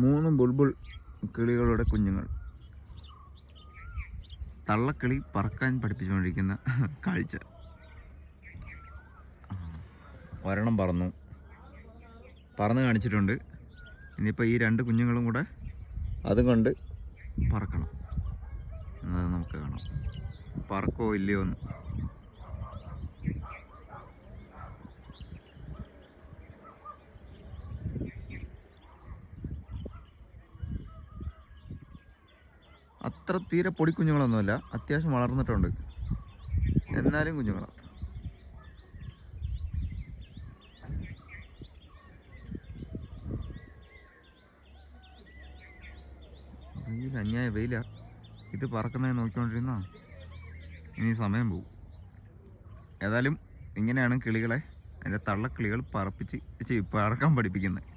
3 ബുൾബുൾ കിളികളുടെ കുഞ്ഞുങ്ങൾ. തള്ളക്കിളി പറക്കാൻ പഠിപ്പിച്ചുകൊണ്ടിരിക്കുന്ന കാഴ്ച. ഒരെണ്ണം പറന്ന് കാണിച്ചിട്ടുണ്ട്. ഇനിയിപ്പോൾ ഈ 2 കുഞ്ഞുങ്ങളും കൂടെ അതുകൊണ്ട് പറക്കണം. എന്നത് നമുക്ക് കാണാം, പറക്കോ ഇല്ലയോ എന്ന്. അത്ര തീരെ പൊടിക്കുഞ്ഞുങ്ങളൊന്നുമല്ല, അത്യാവശ്യം വളർന്നിട്ടുണ്ട്, എന്നാലും കുഞ്ഞുങ്ങളാണ്. വെയിൽ അന്യായ വെയില. ഇത് പറക്കുന്നത് നോക്കിക്കൊണ്ടിരുന്ന ഇനി സമയം പോകും. ഏതായാലും ഇങ്ങനെയാണ് കിളികളെ, അതിൻ്റെ തള്ളക്കിളികൾ പറക്കാൻ പഠിപ്പിക്കുന്നത്.